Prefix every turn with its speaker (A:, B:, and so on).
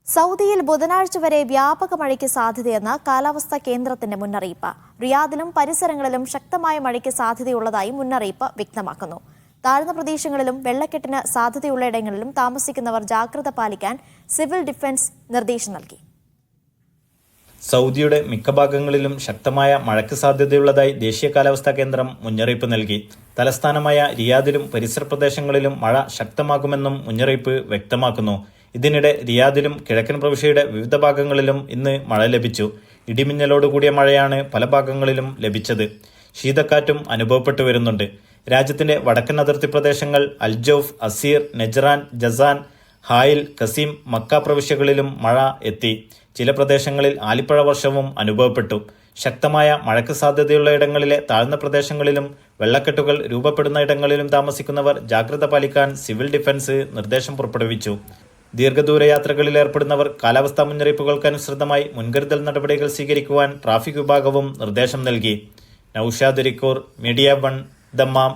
A: സൗദിയിൽ ബുധനാഴ്ച വരെ വ്യാപക മഴയ്ക്ക് സാധ്യതയെന്ന് കാലാവസ്ഥാ കേന്ദ്രത്തിന്റെ മുന്നറിയിപ്പ്. റിയാദിലും പരിസരങ്ങളിലും ശക്തമായ മഴയ്ക്ക് സാധ്യതയുള്ളതായി മുന്നറിയിപ്പ് വ്യക്തമാക്കുന്നു. താഴ്ന്ന പ്രദേശങ്ങളിലും വെള്ളക്കെട്ടിന് സാധ്യതയുള്ളയിടങ്ങളിലും താമസിക്കുന്നവർ ജാഗ്രത പാലിക്കാൻ സിവിൽ ഡിഫൻസ് നിർദ്ദേശം നൽകി.
B: സൗദിയുടെ മിക്ക ഭാഗങ്ങളിലും ശക്തമായ മഴയ്ക്ക് സാധ്യതയുള്ളതായി ദേശീയ കാലാവസ്ഥാ കേന്ദ്രം മുന്നറിയിപ്പ് നൽകി. തലസ്ഥാനമായ റിയാദിലും പരിസര പ്രദേശങ്ങളിലും മഴ ശക്തമാകുമെന്നും മുന്നറിയിപ്പ് വ്യക്തമാക്കുന്നു. ഇതിനിടെ റിയാദിലും കിഴക്കൻ പ്രവിശ്യയുടെ വിവിധ ഭാഗങ്ങളിലും ഇന്ന് മഴ ലഭിച്ചു. ഇടിമിന്നലോടുകൂടിയ മഴയാണ് പല ഭാഗങ്ങളിലും ലഭിച്ചത്. ശീതക്കാറ്റും അനുഭവപ്പെട്ടു വരുന്നുണ്ട്. രാജ്യത്തിന്റെ വടക്കൻ അതിർത്തി പ്രദേശങ്ങൾ Al Jouf, Asir, Najran, Jazan, ഹായിൽ, Kazem, Mecca പ്രവിശ്യകളിലും മഴ എത്തി. ചില പ്രദേശങ്ങളിൽ ആലിപ്പഴ വർഷവും അനുഭവപ്പെട്ടു. ശക്തമായ മഴയ്ക്ക് സാധ്യതയുള്ള ഇടങ്ങളിലെ താഴ്ന്ന പ്രദേശങ്ങളിലും വെള്ളക്കെട്ടുകൾ രൂപപ്പെടുന്ന ഇടങ്ങളിലും താമസിക്കുന്നവർ ജാഗ്രത പാലിക്കാൻ സിവിൽ ഡിഫൻസ് നിർദ്ദേശം പുറപ്പെടുവിച്ചു. ദീർഘദൂര യാത്രകളിൽ ഏർപ്പെടുന്നവർ കാലാവസ്ഥാ മുന്നറിയിപ്പുകൾക്കനുസൃതമായി മുൻകരുതൽ നടപടികൾ സ്വീകരിക്കുവാൻ ട്രാഫിക് വിഭാഗവും നിർദ്ദേശം നൽകി. Naushad, media 1, Dammam.